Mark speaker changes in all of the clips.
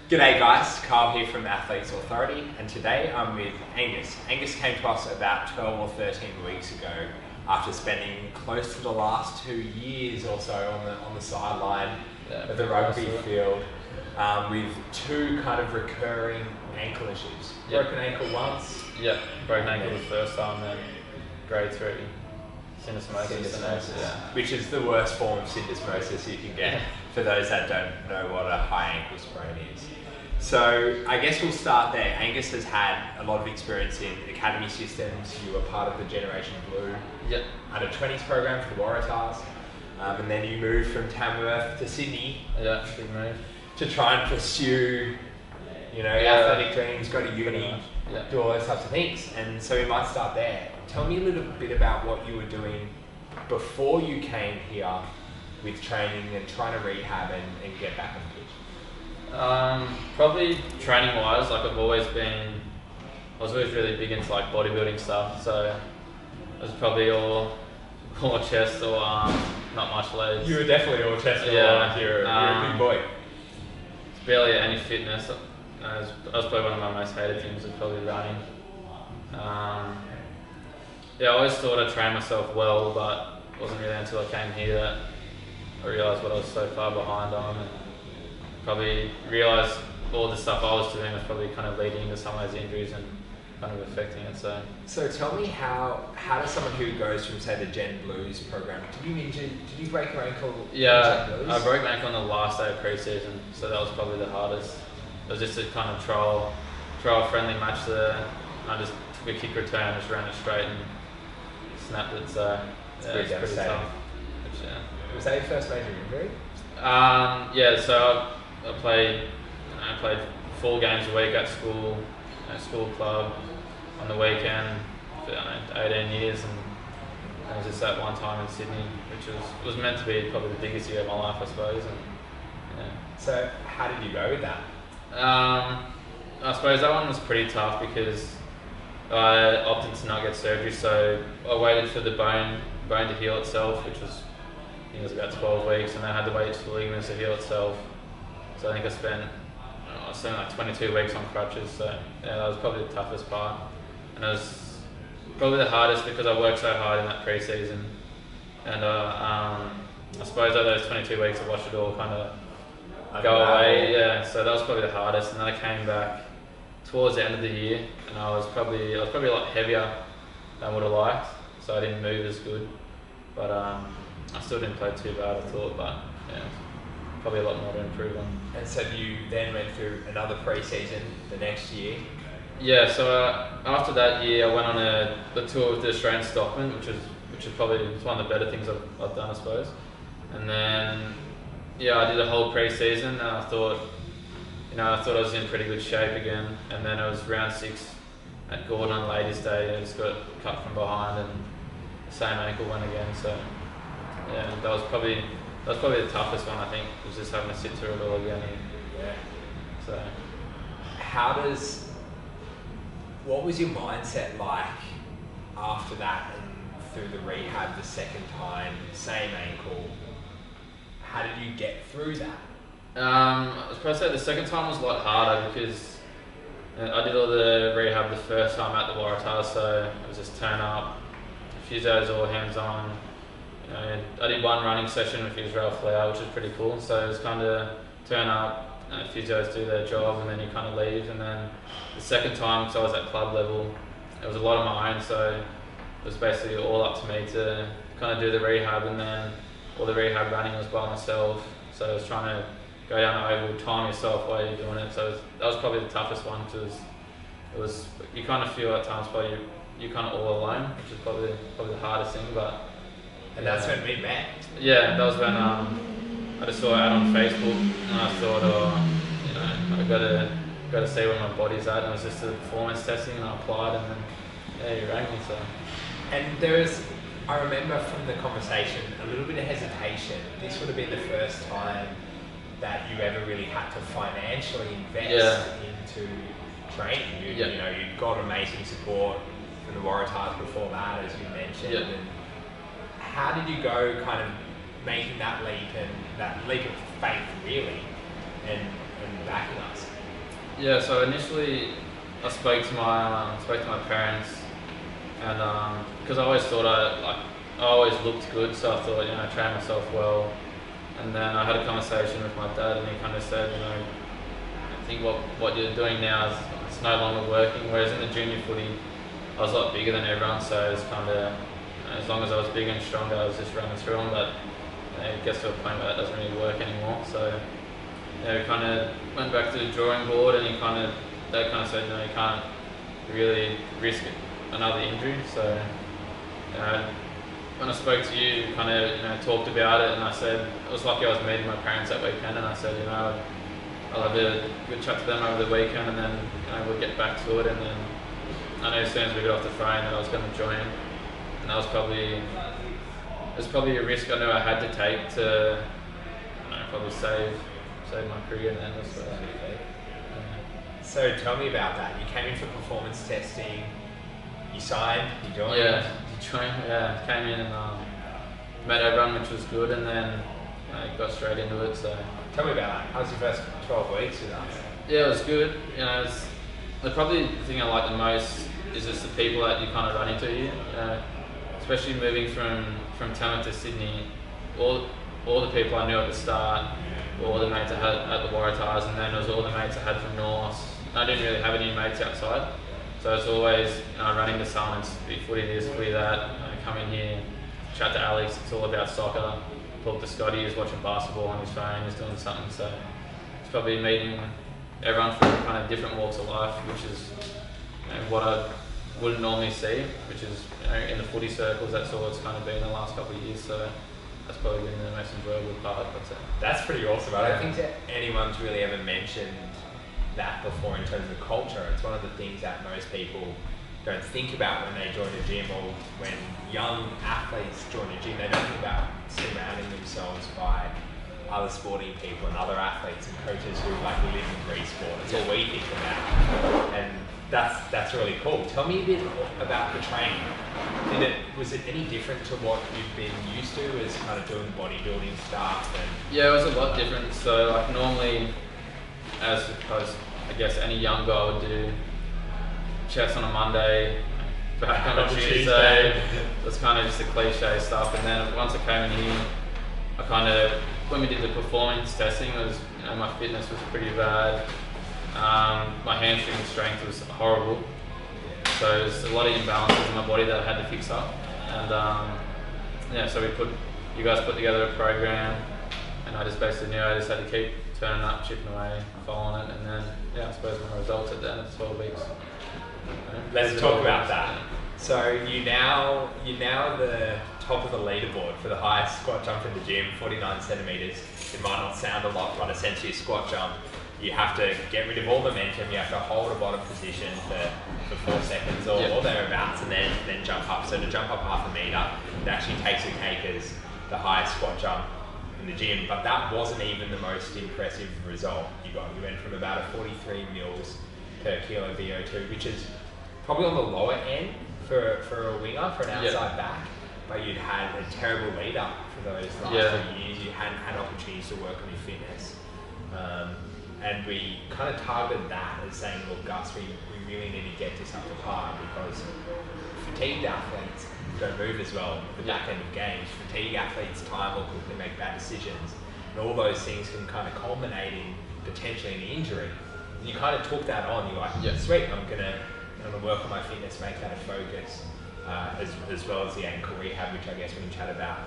Speaker 1: G'day guys, Carl here from Athletes Authority, and today I'm with Angus. Angus came to us about 12 or 13 weeks ago after spending close to the last 2 years or so on the sideline of the rugby field with two kind of recurring ankle issues. Broken ankle once.
Speaker 2: Yep, broken ankle the first time, then grade 3 syndesmosis.
Speaker 1: Which is the worst form of syndesmosis you can get for those that don't know what a high ankle sprain is. So I guess we'll start there. Angus has had a lot of experience in academy systems. You were part of the Generation Blue under 20s program for the Waratahs, and then you moved from Tamworth to Sydney.
Speaker 2: Yeah, big move.
Speaker 1: To try and pursue, athletic dreams, go to uni, do all those types of things. And so we might start there. Tell me a little bit about what you were doing before you came here with training and trying to rehab and get back on the pitch.
Speaker 2: Probably training wise, like I was always really big into like bodybuilding stuff, so it was probably all chest or not much legs.
Speaker 1: You were definitely all chest or arms. You're a big boy.
Speaker 2: Barely any fitness. That was probably one of my most hated things, was probably running. I always thought I trained myself well, but it wasn't really until I came here that I realised what I was so far behind on, and probably realised all the stuff I was doing was probably kind of leading into some of those injuries and kind of affecting it.
Speaker 1: So tell me how does someone who goes from, say, the Gen Blues program, did you break your ankle?
Speaker 2: Yeah, I broke my ankle on the last day of pre-season, so that was probably the hardest. It was just a kind of trial friendly match there. I just took a kick return, just ran it straight and snapped it, so
Speaker 1: it's pretty tough. Was that your first major injury?
Speaker 2: So I played 4 games a week at school, school club on the weekend for 18 years, and it was just that one time in Sydney, which was meant to be probably the biggest year of my life, I suppose.
Speaker 1: So how did you go with that?
Speaker 2: I suppose that one was pretty tough because I opted to not get surgery, so I waited for the bone to heal itself, which was, I think it was about 12 weeks, and then I had to wait for the ligaments to heal itself. So I think I spent like 22 weeks on crutches, so that was probably the toughest part. And it was probably the hardest because I worked so hard in that pre-season, and I suppose over those 22 weeks I watched it all kind of go away. So that was probably the hardest. And then I came back towards the end of the year, and I was probably a lot heavier than I would have liked, so I didn't move as good. But I still didn't play too bad, I thought, but probably a lot more to improve on.
Speaker 1: And so you then went through another pre-season the next year?
Speaker 2: Yeah, so after that year I went on a tour with the Australian Stockman, which is probably one of the better things I've done, I suppose. And then I did a whole pre-season, and I thought I was in pretty good shape again. And then it was round 6 at Gordon on Ladies' Day, I just got cut from behind and the same ankle went again. So that was probably the toughest one, I think, was just having to sit through it all again. So
Speaker 1: what was your mindset like after that and through the rehab the second time, same ankle? How did you get through that?
Speaker 2: I was probably say the second time was a lot harder because I did all the rehab the first time at the Waratahs, so it was just turn up, physios all hands on. I did one running session with Israel Flower, which was pretty cool. So it was kind of turn up, physios do their job, and then you kind of leave. And then the second time, because I was at club level, it was a lot of my own, so it was basically all up to me to kind of do the rehab, and then all the rehab running was by myself. So I was trying to go down the oval, time yourself while you're doing it. So that was probably the toughest one, because you kind of feel at times probably you're kind of all alone, which is probably the hardest thing, but.
Speaker 1: And that's when we met.
Speaker 2: Yeah, that was when I just saw it on Facebook, and I thought, I got to see where my body's at, and it was just a performance testing, and I applied, and then you rang me. So.
Speaker 1: And I remember from the conversation a little bit of hesitation. This would have been the first time that you ever really had to financially invest into training. You got amazing support from the Waratahs before that, as you mentioned. And how did you go kind of making that leap of faith really and backing us?
Speaker 2: Yeah, so initially I spoke to my parents, and because I always thought I always looked good, so I thought I trained myself well. And then I had a conversation with my dad, and he kind of said, I think what you're doing now is it's no longer working. Whereas in the junior footy, I was a lot bigger than everyone, so it's kind of as long as I was bigger and stronger, I was just running through them. But it gets to a point where that doesn't really work anymore. So we kind of went back to the drawing board, and they kind of said, you can't really risk another injury. So when I spoke to you, kind of talked about it, and I said I was lucky I was meeting my parents that weekend, and I said I'll have a good chat to them over the weekend, and then we'll get back to it. And then I know as soon as we got off the phone that I was going to join, and that was probably a risk I knew I had to take to probably save my career in the end.
Speaker 1: So tell me about that. You came in for performance testing. You signed. You joined.
Speaker 2: Yeah, came in and met everyone, which was good, and then got straight into it. So
Speaker 1: tell me about that. How was your first 12 weeks with us?
Speaker 2: Yeah, it was good. Probably the thing I like the most is just the people that you kind of run into here. Especially moving from Tamworth to Sydney, all the people I knew at the start, all the mates I had at the Waratahs, and then it was all the mates I had from North. I didn't really have any mates outside, so it's always running to someone and footy this, footy that. Come in here, chat to Alex. It's all about soccer. Talk to Scotty, who's watching basketball on his phone, he's doing something. So it's probably meeting everyone from kind of different walks of life, which is what I wouldn't normally see, which is in the footy circles. That's all it's kind of been the last couple of years. So that's probably been the most enjoyable part, I'd say.
Speaker 1: That's pretty awesome. I don't think that anyone's really ever mentioned that before in terms of culture. It's one of the things that most people don't think about when they join a gym, or when young athletes join a gym. They don't think about surrounding themselves by other sporting people and other athletes and coaches who live and breathe sport. That's all we think about, and that's really cool. Tell me a bit about the training. Was it any different to what you've been used to as kind of doing bodybuilding stuff?
Speaker 2: Yeah, it was a lot different. So normally, as I guess any young guy would do, chest on a Monday, back on a Tuesday. That's kind of just the cliche stuff. And then once I came in here, when we did the performance testing, it was my fitness was pretty bad. My hamstring strength was horrible. So there's a lot of imbalances in my body that I had to fix up. And so you guys put together a program, and I just basically knew I just had to keep turning up, chipping away, following it, and then I suppose my results at the end of 12 weeks.
Speaker 1: Let's talk about that. So you now the top of the leaderboard for the highest squat jump in the gym, 49 centimeters. It might not sound a lot, but essentially a squat jump, you have to get rid of all momentum. You have to hold a bottom position for 4 seconds or thereabouts, and then jump up. So to jump up half a meter, it actually takes a cake as the highest squat jump in the gym. But that wasn't even the most impressive result you got. You went from about a 43 mils per kilo VO2, which is probably on the lower end for a winger, for an outside back. But you'd had a terrible lead up for those last 3 years. You hadn't had opportunities to work on your fitness. And we kind of targeted that as saying, look, Gus, we really need to get this up to par, because fatigued athletes don't move as well at the back end of games. Fatigued athletes time will quickly make bad decisions. And all those things can kind of culminate in potentially an injury. You kind of took that on. You're like, sweet, I'm gonna work on my fitness, make that a focus, as well as the ankle rehab, which I guess we can chat about.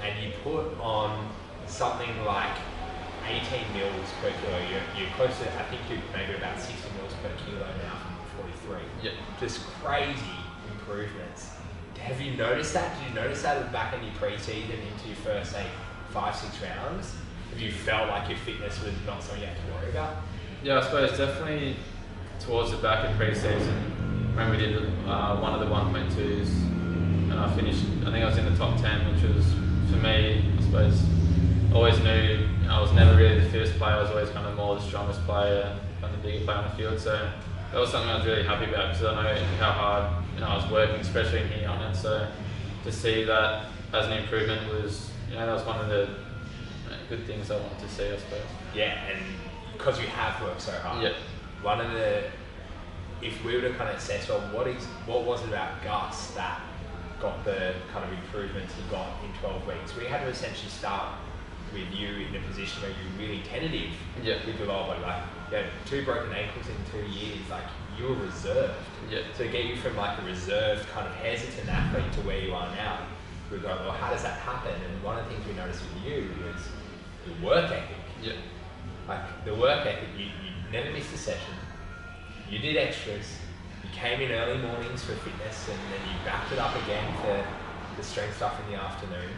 Speaker 1: And you put on something like 18 mils per kilo. You're close to, I think you're maybe about 60 mils per kilo now from 43.
Speaker 2: Yeah.
Speaker 1: Just crazy improvements. Have you noticed that? Did you notice that at the back end of your pre-season into your first, say, 5-6 rounds? Have you felt like your fitness was not something you had to worry about?
Speaker 2: Yeah, I suppose definitely towards the back of pre-season, when we did one of the 1.2s, and I finished, I think I was in the top 10, which was, for me, I suppose, always knew I was never really the fittest player. I was always kind of more the strongest player, kind of the bigger player on the field. So that was something I was really happy about, because I know how hard I was working, especially in here on it. So to see that as an improvement was, that was one of the good things I wanted to see, I suppose.
Speaker 1: Yeah, and because you have worked so hard.
Speaker 2: Yeah.
Speaker 1: one of the, if we were to kind of assess, well, what was it about Gus that got the kind of improvements he got in 12 weeks? We had to essentially start with you in a position where you're really tentative with your lower body. Like, you had 2 broken ankles in 2 years, like you were reserved. So to get you from like a reserved kind of hesitant athlete to where you are now, we go, well, how does that happen? And one of the things we noticed with you was the work ethic. Like the work ethic, you never missed a session, you did extras, you came in early mornings for fitness, and then you backed it up again for the strength stuff in the afternoon.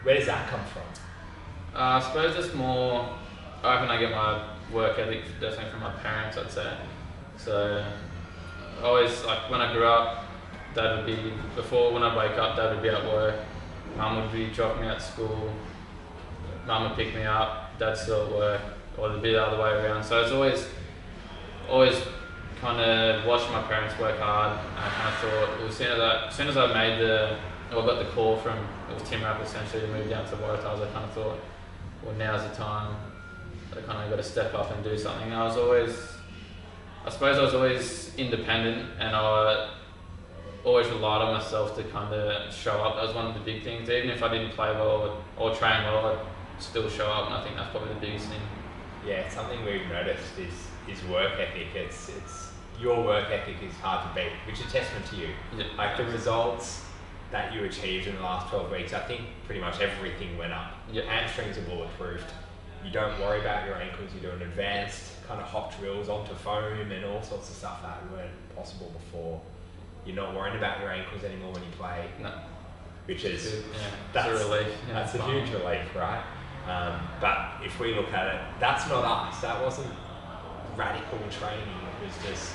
Speaker 1: Where does that come from?
Speaker 2: I suppose it's more, I reckon I get my work ethic definitely from my parents, I'd say. So, always, like when I grew up, Dad would be, before when I'd wake up, Dad would be at work, Mum would be dropping me at school, Mum would pick me up, Dad's still at work, or it'd be the other way around. So it's always kind of watching my parents work hard, and I kind of thought, well, as soon as I got the call from, it was Tim Rapp essentially to move down to Waratahs, I kind of thought, well, now's the time that I kind of got to step up and do something. I suppose I was always independent, and I always relied on myself to kind of show up. That was one of the big things. Even if I didn't play well or train well, I'd still show up, and I think that's probably the biggest thing.
Speaker 1: Yeah, something we've noticed is work ethic. It's your work ethic is hard to beat, which is a testament to you. Like the results that you achieved in the last 12 weeks, I think pretty much everything went up. Your hamstrings are bulletproofed. You don't worry about your ankles. You're doing advanced kind of hot drills onto foam and all sorts of stuff that weren't possible before. You're not worrying about your ankles anymore when you play.
Speaker 2: No.
Speaker 1: Which is,
Speaker 2: that's a relief.
Speaker 1: That's a huge relief, right? But if we look at it, that's not us. That wasn't radical training. It was just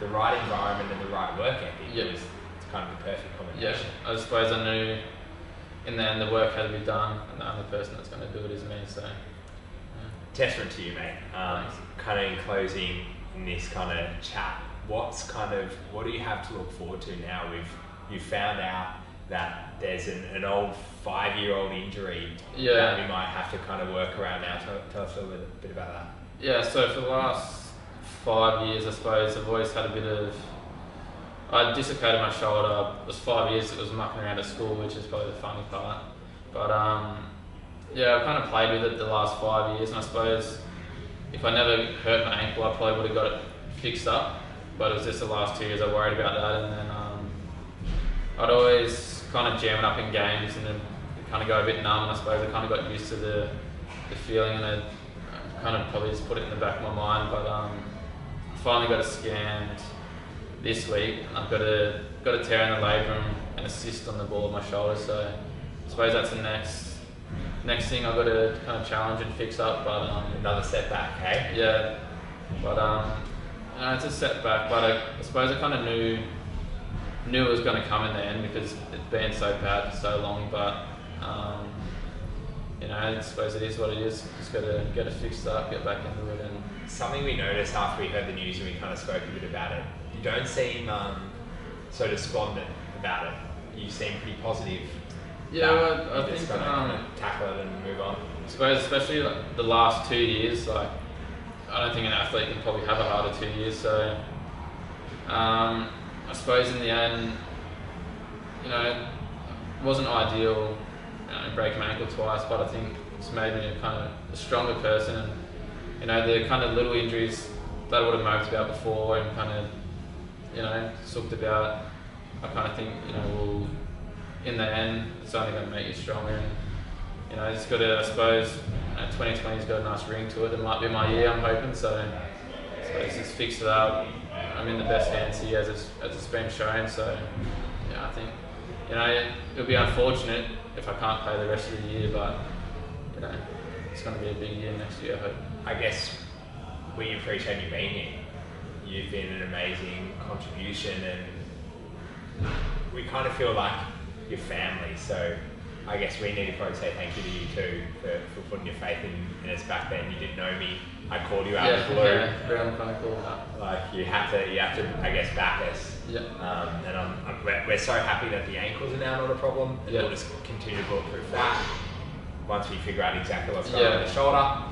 Speaker 1: the right environment and the right work ethic. It was kind of the perfect combination.
Speaker 2: I suppose I knew in the end the work had to be done, and the only person that's going to do it is me. So,
Speaker 1: testament to you, mate. Kind of in closing in this kind of chat, what do you have to look forward to now? You've found out that there's an old 5-year-old injury that we might have to kind of work around now. Tell us a little bit about that.
Speaker 2: Yeah, so for the last 5 years, I suppose, I've always had a bit of, I dislocated my shoulder. It was 5 years, it was mucking around at school, which is probably the funny part. But I've kind of played with it the last 5 years, and I suppose if I never hurt my ankle, I probably would have got it fixed up. But it was just the last 2 years I worried about that, and then I'd always kind of jam it up in games, and then kind of go a bit numb, and I suppose I kind of got used to the feeling, and I kind of probably just put it in the back of my mind. But I finally got it scanned this week, and I've got a tear in the labrum and a cyst on the ball of my shoulder, so I suppose that's the next thing I've got to kind of challenge and fix up. But
Speaker 1: another setback, hey?
Speaker 2: Yeah, but it's a setback, but I suppose I kind of knew it was going to come in the end because it's been so bad for so long. But I suppose it is what it is. Just got to get it fixed up, get back into it. And
Speaker 1: something we noticed after we heard the news and we kind of spoke a bit about it, you don't seem so despondent about it. You seem pretty positive.
Speaker 2: Yeah, I think
Speaker 1: just gonna tackle it and move on.
Speaker 2: I suppose especially like the last 2 years, like I don't think an athlete can probably have a harder 2 years. So I suppose in the end, it wasn't ideal, breaking my ankle twice, but I think it's made me a kind of a stronger person. And the kind of little injuries that I would have moped about before and kind of sucked about, I kind of think well, in the end it's only going to make you stronger. And it's got to, I suppose 2020's got a nice ring to it. It might be my year, I'm hoping. So it's just fixed it up. I'm in the best hands here as it's been shown. So I think it'll be unfortunate if I can't play the rest of the year, but it's going to be a big year next year, I hope.
Speaker 1: I guess we appreciate you being here. You've been an amazing contribution, and we kind of feel like your family. So I guess we need to probably say thank you to you too for putting your faith in us back then. You didn't know me. I called you out of the blue.
Speaker 2: Yeah, really kind of cool.
Speaker 1: Like you have to, I guess, back us.
Speaker 2: Yeah.
Speaker 1: And we're so happy that the ankles are now not a problem. And we'll just continue to bulletproof that. Once we figure out exactly what's going on with the shoulder,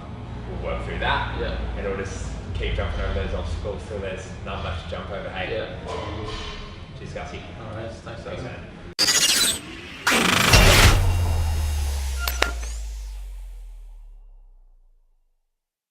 Speaker 1: we'll work through that.
Speaker 2: Yeah.
Speaker 1: And it'll just keep jumping over those obstacles till there's not much to jump over. Hey,
Speaker 2: Yeah.
Speaker 1: cheers, Gussie.
Speaker 2: Alright, thanks,
Speaker 1: Thanks,
Speaker 2: Adam.
Speaker 1: man.